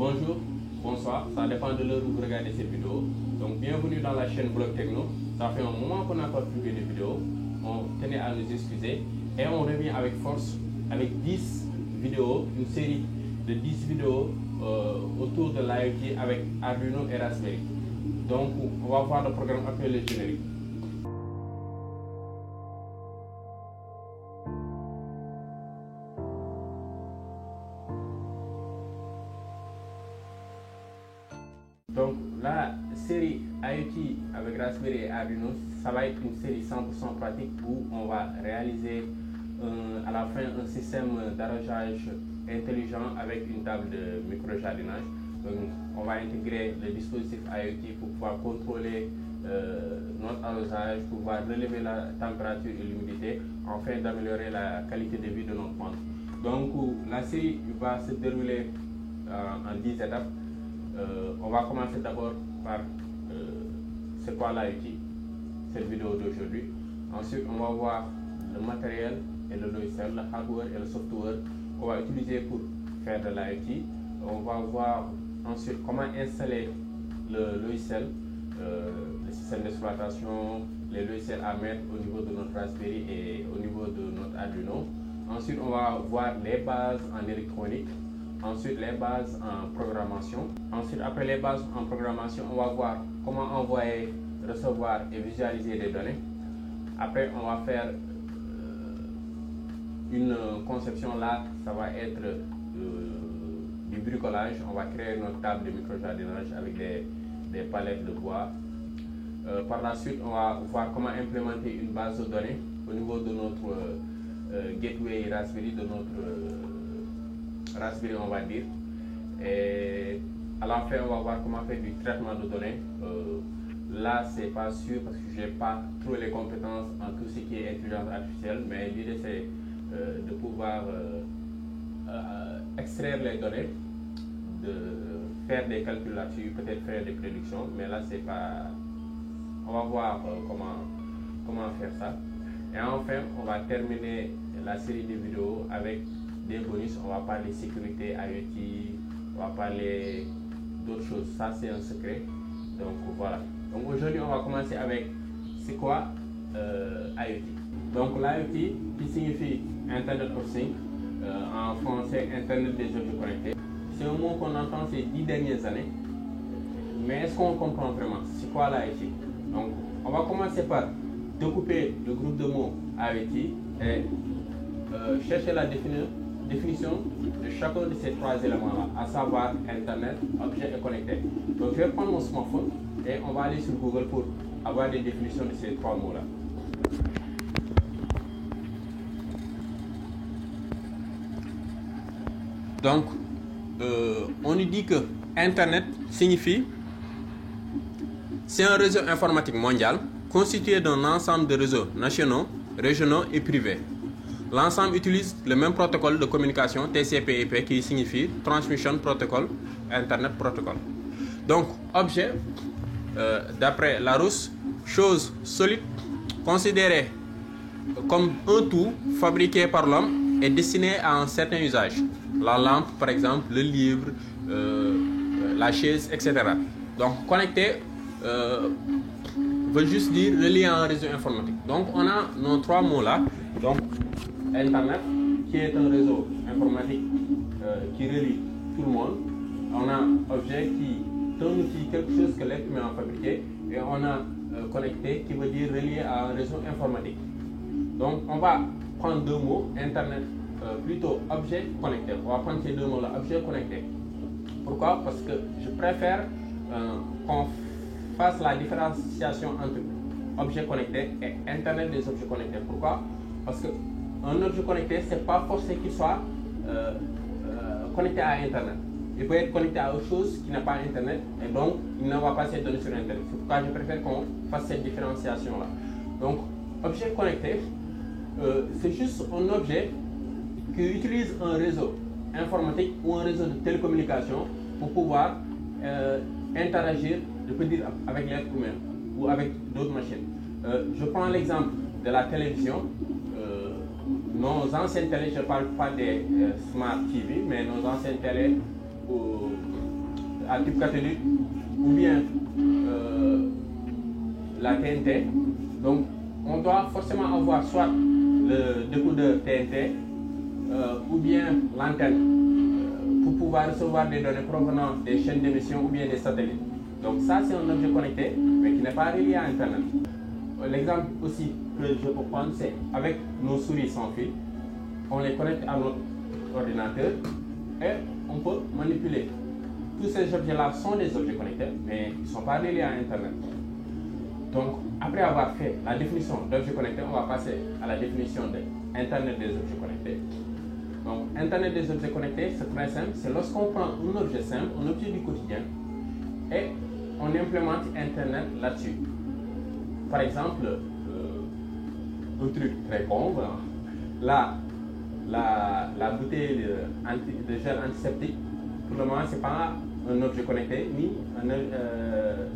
Bonjour, bonsoir, ça dépend de l'heure où vous regardez cette vidéo. Donc bienvenue dans la chaîne Blog Techno. Ça fait un moment qu'on n'a pas publié de vidéo. On tenait à nous excuser et on revient avec force avec 10 vidéos, une série de 10 vidéos autour de l'IoT avec Arduino et Raspberry. Donc on va voir le programme après le générique. Donc la série IoT avec Raspberry et Arduino, ça va être une série 100% pratique où on va réaliser à la fin un système d'arrosage intelligent avec une table de micro-jardinage. Donc on va intégrer le dispositif IoT pour pouvoir contrôler notre arrosage, pouvoir relever la température et l'humidité, afin d'améliorer la qualité de vie de notre plante. Donc la série va se dérouler en 10 étapes. On va commencer d'abord par c'est quoi l'IoT, cette vidéo d'aujourd'hui. Ensuite, on va voir le matériel et le logiciel, le hardware et le software qu'on va utiliser pour faire de l'IoT. On va voir ensuite comment installer le logiciel, le système d'exploitation, les logiciels à mettre au niveau de notre Raspberry et au niveau de notre Arduino. Ensuite, on va voir les bases en électronique. Ensuite, les bases en programmation. Ensuite, après les bases en programmation, on va voir comment envoyer, recevoir et visualiser des données. Après, on va faire une conception. Là, ça va être du bricolage. On va créer notre table de micro-jardinage avec des palettes de bois. Par la suite, on va voir comment implémenter une base de données au niveau de notre gateway Raspberry, de notre Raspberry, on va dire. Et à la fin, on va voir comment faire du traitement de données. Là, c'est pas sûr parce que je n'ai pas trop les compétences en tout ce qui est intelligence artificielle, mais l'idée c'est de pouvoir extraire les données, de faire des calculs là-dessus, peut-être faire des prédictions, mais là c'est pas. On va voir comment faire ça. Et enfin, on va terminer la série de vidéos avec des bonus. On va parler sécurité, IoT, on va parler d'autres choses. Ça, c'est un secret. Donc voilà. Donc aujourd'hui, on va commencer avec c'est quoi IoT. Donc l'IoT qui signifie Internet of Things, en français Internet des objets connectés. C'est un mot qu'on entend ces 10 dernières années. Mais est-ce qu'on comprend vraiment c'est quoi l'IoT? Donc on va commencer par découper le groupe de mots IoT et chercher la définition de chacun de ces trois éléments-là, à savoir Internet, objet et connecté. Donc je vais prendre mon smartphone et on va aller sur Google pour avoir des définitions de ces trois mots-là. Donc, on nous dit que Internet signifie c'est un réseau informatique mondial constitué d'un ensemble de réseaux nationaux, régionaux et privés. L'ensemble utilise le même protocole de communication TCP/IP qui signifie Transmission Protocol, Internet Protocol. Donc, objet, d'après Larousse, chose solide, considérée comme un tout fabriqué par l'homme et destiné à un certain usage. La lampe, par exemple, le livre, la chaise, etc. Donc, connecté veut juste dire relié à un réseau informatique. Donc, on a nos trois mots là. Donc, Internet, qui est un réseau informatique qui relie tout le monde. On a objet qui est un outil, quelque chose que l'être humain a fabriqué. Et on a connecté qui veut dire relié à un réseau informatique. Donc on va prendre deux mots, Internet, plutôt objet connecté. On va prendre ces deux mots-là, objet connecté. Pourquoi? Parce que je préfère qu'on fasse la différenciation entre objet connecté et Internet des objets connectés. Pourquoi? Parce que un objet connecté, ce n'est pas forcé qu'il soit connecté à Internet. Il peut être connecté à autre chose qui n'a pas Internet et donc il ne va pas se donner sur Internet. C'est pourquoi je préfère qu'on fasse cette différenciation-là. Donc, objet connecté, c'est juste un objet qui utilise un réseau informatique ou un réseau de télécommunication pour pouvoir interagir, je peux dire, avec l'être humain ou avec d'autres machines. Je prends l'exemple de la télévision. Nos anciennes télé, je ne parle pas des Smart TV, mais nos anciennes télé à tube cathodique ou bien la TNT. Donc on doit forcément avoir soit le décodeur TNT ou bien l'antenne pour pouvoir recevoir des données provenant des chaînes d'émission ou bien des satellites. Donc ça c'est un objet connecté mais qui n'est pas relié à Internet. L'exemple aussi que je peux prendre, c'est avec nos souris sans fil, on les connecte à notre ordinateur et on peut manipuler. Tous ces objets-là sont des objets connectés, mais ils ne sont pas reliés à Internet. Donc, après avoir fait la définition d'objets connectés, on va passer à la définition de Internet des objets connectés. Donc, Internet des objets connectés, c'est très simple. C'est lorsqu'on prend un objet simple, un objet du quotidien, et on implémente Internet là-dessus. Par exemple, un truc très con, là, la bouteille de gel antiseptique, pour le moment, c'est pas un objet connecté, ni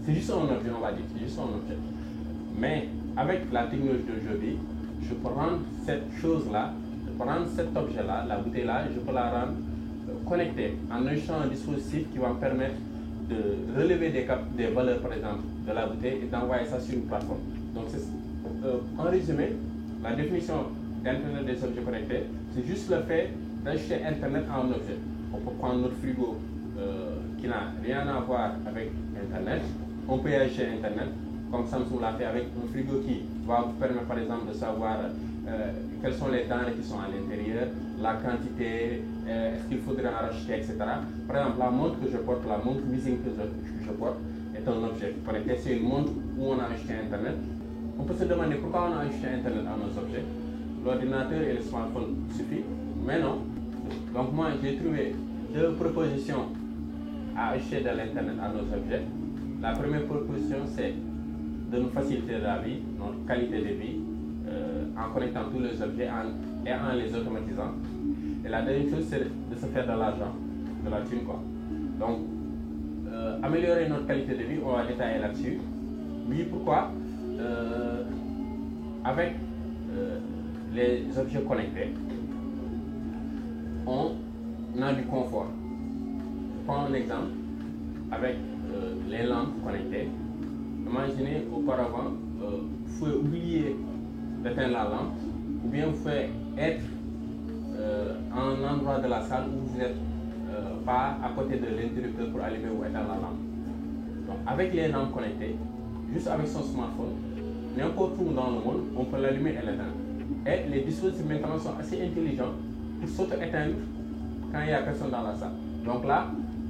c'est juste un objet, on va dire, c'est juste un objet. Mais avec la technologie d'aujourd'hui, je peux rendre cette chose-là, je peux rendre cet objet-là, la bouteille-là, je peux la rendre connectée en ajoutant un dispositif qui va me permettre de relever des valeurs, par exemple, de la bouteille et d'envoyer ça sur une plateforme. Donc, en résumé, la définition d'Internet des objets connectés, c'est juste le fait d'ajouter Internet à un objet. On peut prendre notre frigo qui n'a rien à voir avec Internet, on peut y ajouter Internet, comme Samsung l'a fait avec un frigo qui va vous permettre par exemple de savoir quelles sont les denrées qui sont à l'intérieur, la quantité, est-ce qu'il faudrait en racheter, etc. Par exemple, la montre que je porte, la montre Missing que je porte, est un objet connecté. C'est une montre où on a ajouté Internet. On peut se demander pourquoi on a ajouté Internet à nos objets. L'ordinateur et le smartphone suffisent, mais non. Donc moi, j'ai trouvé deux propositions à ajouter de l'Internet à nos objets. La première proposition, c'est de nous faciliter la vie, notre qualité de vie, en connectant tous les objets et en les automatisant. Et la deuxième chose, c'est de se faire de l'argent, de la thune, quoi. Donc, améliorer notre qualité de vie, on va détailler là-dessus. Oui, pourquoi avec les objets connectés, on a du confort. Je prends un exemple avec les lampes connectées. Imaginez auparavant, vous pouvez oublier d'éteindre la lampe, ou bien vous pouvez être à un endroit de la salle où vous n'êtes pas à côté de l'interrupteur pour allumer ou éteindre la lampe. Donc, avec les lampes connectées, juste avec son smartphone, n'importe où dans le monde, on peut l'allumer et l'éteindre. Et les dispositifs maintenant sont assez intelligents pour s'auto-éteindre quand il n'y a personne dans la salle. Donc là,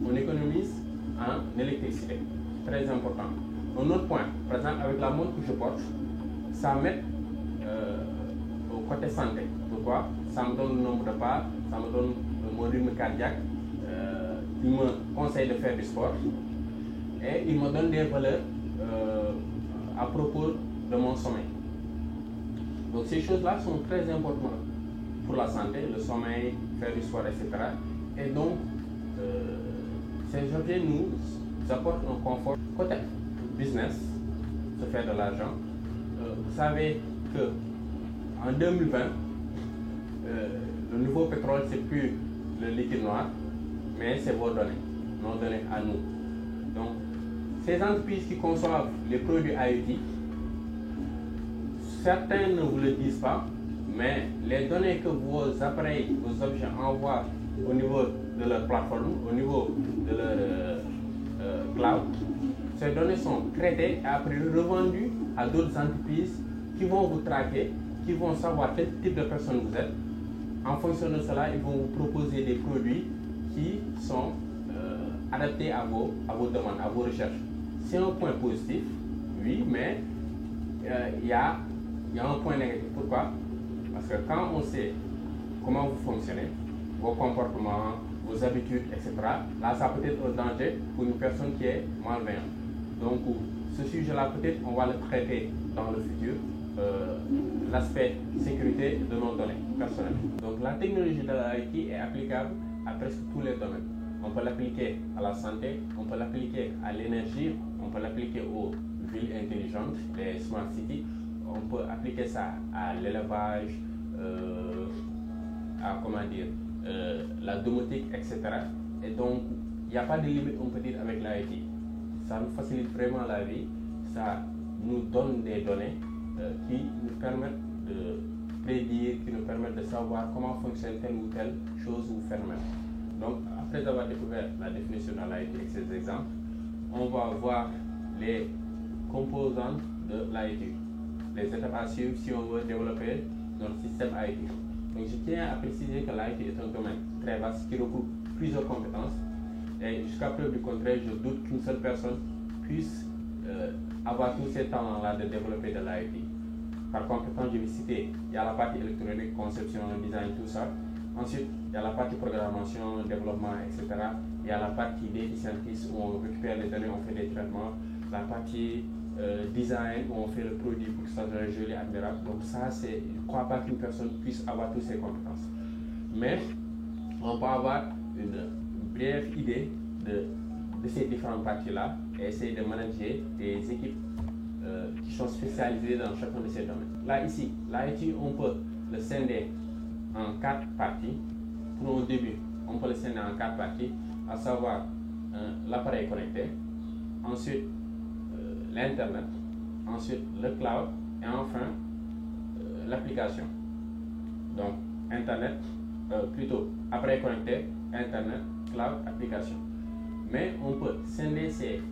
on économise en électricité. Très important. Un autre point, par exemple, avec la montre que je porte, ça m'aide au côté santé. Pourquoi? Ça me donne le nombre de pas, ça me donne mon rythme cardiaque, il me conseille de faire du sport et il me donne des valeurs à propos de mon sommeil. Donc ces choses-là sont très importantes pour la santé, le sommeil, faire du sport, etc. Et donc, ces objets nous apportent un confort. Côté business, se faire de l'argent, vous savez que en 2020, le nouveau pétrole, c'est plus le liquide noir, mais c'est vos données, nos données à nous. Donc, ces entreprises qui conçoivent les produits IoT, certains ne vous le disent pas, mais les données que vos appareils, vos objets envoient au niveau de leur plateforme, au niveau de leur cloud, ces données sont traitées et après revendues à d'autres entreprises qui vont vous traquer, qui vont savoir quel type de personne vous êtes. En fonction de cela, ils vont vous proposer des produits qui sont adaptés à vos demandes, à vos recherches. C'est un point positif, oui, mais il y a un point négatif. Pourquoi? Parce que quand on sait comment vous fonctionnez, vos comportements, vos habitudes, etc., là, ça peut être un danger pour une personne qui est malveillante. Donc, ce sujet-là, peut-être, on va le traiter dans le futur, l'aspect sécurité de nos données personnelles. Donc, la technologie de l'IoT est applicable à presque tous les domaines. On peut l'appliquer à la santé, on peut l'appliquer à l'énergie, on peut l'appliquer aux villes intelligentes, les smart cities, on peut appliquer ça à l'élevage, à comment dire, la domotique, etc. Et donc, il n'y a pas de limite, on peut dire, avec l'IoT. Ça nous facilite vraiment la vie, ça nous donne des données qui nous permettent de prédire, qui nous permettent de savoir comment fonctionne telle ou telle chose ou phénomène. Donc, après avoir découvert la définition de l'IoT avec ces exemples, on va voir les composantes de l'IoT, les étapes à suivre si on veut développer notre système IoT. Donc, je tiens à préciser que l'IoT est un domaine très vaste qui regroupe plusieurs compétences. Et jusqu'à preuve du contraire, je doute qu'une seule personne puisse avoir tous ces talents-là de développer de l'IoT. Par compétence, je vais citer, il y a la partie électronique, conception, design, tout ça. Ensuite, il y a la partie programmation, développement, etc. Il y a la partie data scientist où on récupère les données, on fait des traitements. La partie design où on fait le produit pour que ça soit joli, admirable. Donc ça, je ne crois pas qu'une personne puisse avoir toutes ces compétences. Mais on peut avoir une brève idée de ces différentes parties-là et essayer de manager des équipes qui sont spécialisées dans chacun de ces domaines. Là, ici, l'IoT, on peut le scinder en 4 parties. Pour un début, on peut le scinder en 4 parties, à savoir l'appareil connecté, ensuite l'Internet, ensuite le cloud et enfin l'application. Donc, Internet, plutôt appareil connecté, Internet, cloud, application. Mais on peut scinder ces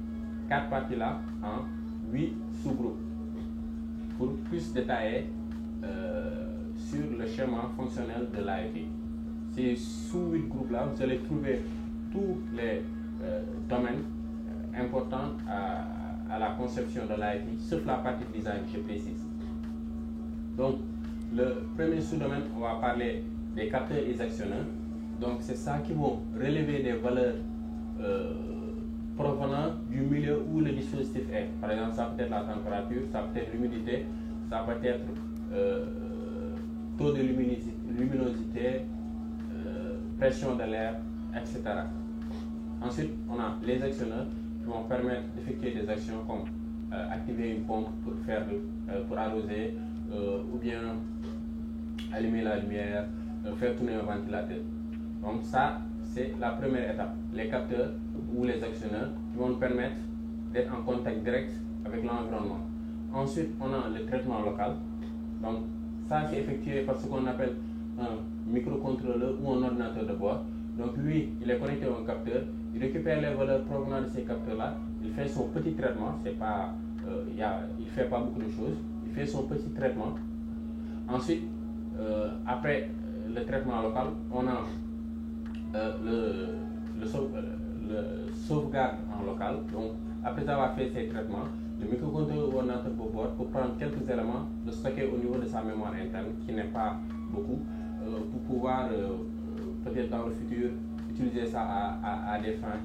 4 parties-là en 8 sous-groupes pour plus détailler sur le schéma fonctionnel de l'IoT. Ces sous-8 groupes-là, vous allez trouver tous les domaines importants à la conception de l'IoT, sauf la partie design, je précise. Donc, le premier sous-domaine, on va parler des capteurs et des actionneurs. Donc, c'est ça qui vont relever des valeurs provenant du milieu où le dispositif est. Par exemple, ça peut être la température, ça peut être l'humidité, ça peut être taux de luminosité, pression de l'air, etc. Ensuite, on a les actionneurs qui vont permettre d'effectuer des actions comme activer une pompe pour arroser ou bien allumer la lumière, faire tourner un ventilateur. Donc ça, c'est la première étape. Les capteurs ou les actionneurs qui vont nous permettre d'être en contact direct avec l'environnement. Ensuite, on a le traitement local. Donc ça, c'est effectué par ce qu'on appelle un microcontrôleur ou un ordinateur de bord. Donc lui, il est connecté à un capteur, il récupère les valeurs provenant de ces capteurs-là, il fait son petit traitement, c'est pas, il ne fait pas beaucoup de choses, il fait son petit traitement. Ensuite, après le traitement local, on a le sauvegarde en local. Donc, après avoir fait ces traitements, le microcontrôleur ou ordinateur de bord peut prendre quelques éléments, le stocker au niveau de sa mémoire interne, qui n'est pas beaucoup, pour pouvoir peut-être dans le futur utiliser ça à des fins.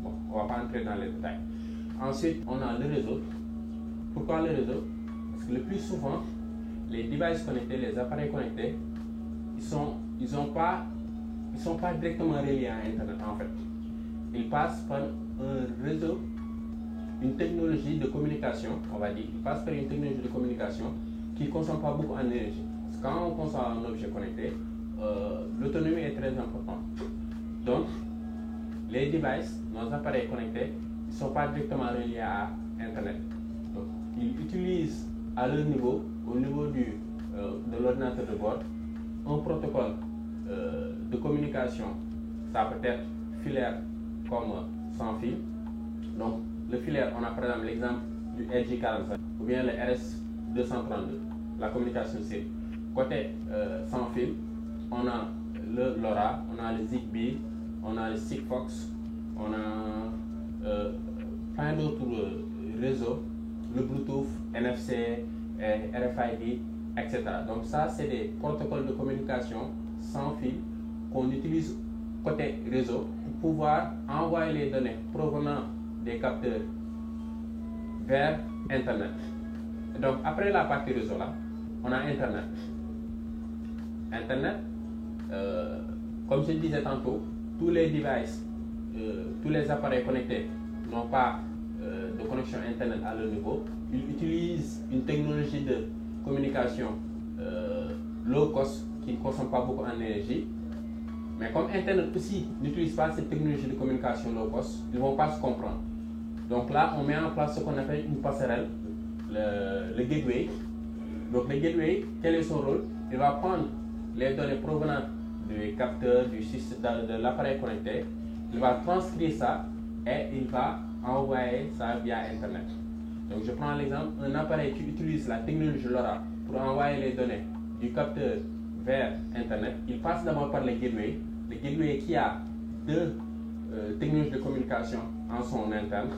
Bon, on ne va pas entrer dans les détails. Ensuite, on a le réseau. Pourquoi le réseau? Parce que le plus souvent, les devices connectés, les appareils connectés, ils sont pas directement reliés à Internet en fait. Ils passent par un réseau, une technologie de communication, on va dire. Ils passent par une technologie de communication qui ne consomme pas beaucoup d'énergie. Parce que quand on consomme un objet connecté, l'autonomie est très importante. Donc, les devices, nos appareils connectés, ne sont pas directement reliés à Internet. Donc, ils utilisent à leur niveau, au niveau de l'ordinateur de bord, un protocole de communication. Ça peut être filaire comme sans fil. Donc, le filaire, on a par exemple l'exemple du RJ45 ou bien le RS232, la communication série. Côté sans fil, on a le LoRa, on a le Zigbee, on a le Sigfox, on a plein d'autres réseaux, le Bluetooth, NFC, RFID, etc. Donc ça, c'est des protocoles de communication sans fil qu'on utilise côté réseau pour pouvoir envoyer les données provenant des capteurs vers Internet. Et donc après la partie réseau là, on a Internet. Internet, comme je le disais tantôt, tous les devices, tous les appareils connectés n'ont pas de connexion Internet à leur niveau. Ils utilisent une technologie de communication low cost qui ne consomme pas beaucoup d'énergie. Mais comme Internet aussi n'utilise pas cette technologie de communication low cost, ils ne vont pas se comprendre. Donc là, on met en place ce qu'on appelle une passerelle, le gateway. Donc le gateway, quel est son rôle? Il va prendre les données provenant du capteur, du système, de l'appareil connecté, il va transcrire ça et il va envoyer ça via Internet. Donc je prends l'exemple, un appareil qui utilise la technologie LoRa pour envoyer les données du capteur vers Internet, il passe d'abord par le gateway qui a deux technologies de communication en son interne.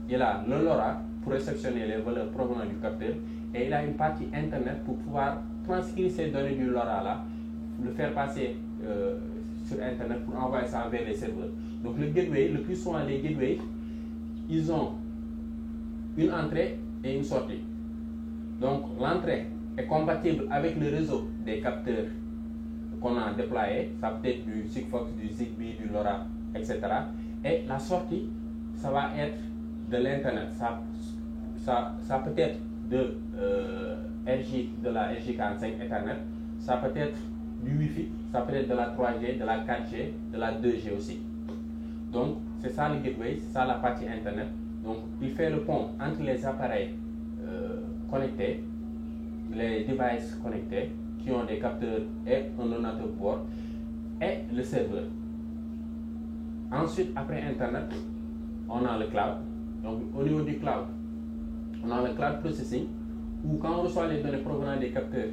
Il a le LoRa pour réceptionner les valeurs provenant du capteur et il a une partie Internet pour pouvoir transcrire ces données du LoRa là, le faire passer sur Internet pour envoyer ça vers les serveurs. Donc le gateway, le plus souvent les gateways, ils ont une entrée et une sortie. Donc l'entrée est compatible avec le réseau des capteurs qu'on a déployé, ça peut être du Sigfox, du Zigbee, du LoRa, etc. Et la sortie, ça va être de l'Internet. Ça peut être de de la RJ45 Ethernet, ça peut être du Wi-Fi, ça peut être de la 3G, de la 4G, de la 2G aussi. Donc c'est ça le gateway, c'est ça la partie Internet. Donc il fait le pont entre les appareils connectés, les devices connectés qui ont des capteurs et un ordinateur bord et le serveur. Ensuite, après Internet, on a le cloud. Donc au niveau du cloud, on a le cloud processing où quand on reçoit les données provenant des capteurs,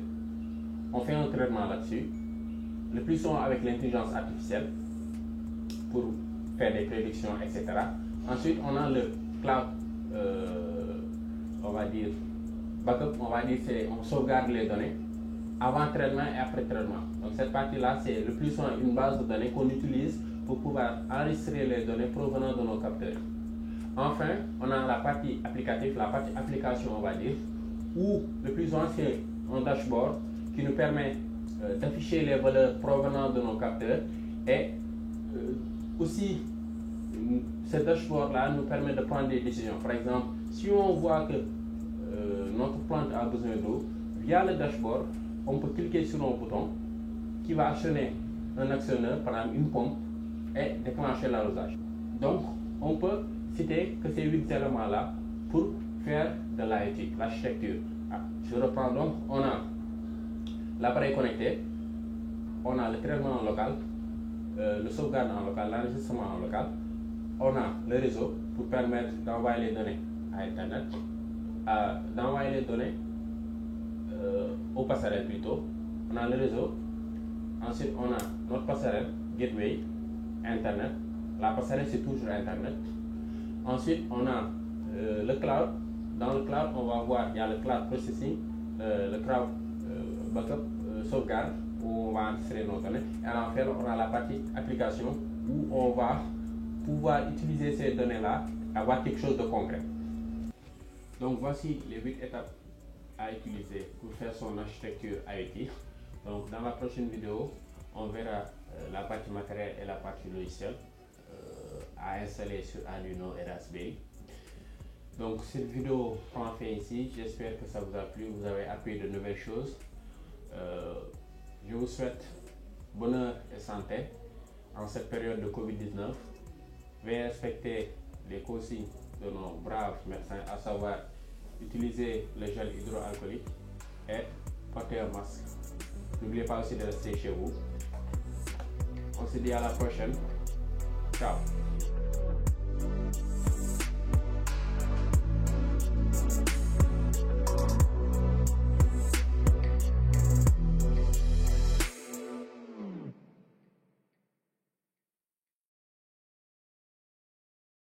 on fait un traitement là-dessus, le plus souvent avec l'intelligence artificielle pour faire des prédictions, etc. Ensuite, on a le cloud, on va dire backup, on va dire on sauvegarde les données avant traitement et après traitement. Donc cette partie-là, c'est le plus souvent une base de données qu'on utilise pour pouvoir enregistrer les données provenant de nos capteurs. Enfin, on a la partie applicative, la partie application, on va dire, où le plus souvent c'est un dashboard qui nous permet d'afficher les valeurs provenant de nos capteurs et aussi ce dashboard-là nous permet de prendre des décisions. Par exemple, si on voit que notre plante a besoin d'eau, via le dashboard, on peut cliquer sur un bouton qui va actionner un actionneur, par exemple une pompe, et déclencher l'arrosage. Donc, on peut citer que ces 8 éléments-là pour faire de l'IoT, l'architecture. Je reprends donc, on a l'appareil connecté, on a le traitement en local, le sauvegarde en local, l'enregistrement en local, on a le réseau pour permettre d'envoyer les données à Internet, d'envoyer les données aux passerelles plutôt. On a le réseau, ensuite on a notre passerelle, gateway, Internet. La passerelle c'est toujours Internet. Ensuite on a le cloud. Dans le cloud on va voir, il y a le cloud processing, le cloud backup, sauvegarde, où on va enregistrer nos données. Et à l'enfer on a la partie application où on va pouvoir utiliser ces données-là, avoir quelque chose de concret. Donc voici les 8 étapes à utiliser pour faire son architecture IoT. Donc dans la prochaine vidéo, on verra la partie matérielle et la partie logicielle à installer sur Arduino et Raspberry. Donc cette vidéo prend fin ici, j'espère que ça vous a plu, vous avez appris de nouvelles choses. Je vous souhaite bonheur et santé en cette période de Covid-19. Veuillez respecter les consignes de nos braves médecins, à savoir utiliser le gel hydroalcoolique et porter un masque. N'oubliez pas aussi de rester chez vous. On se dit à la prochaine. Ciao.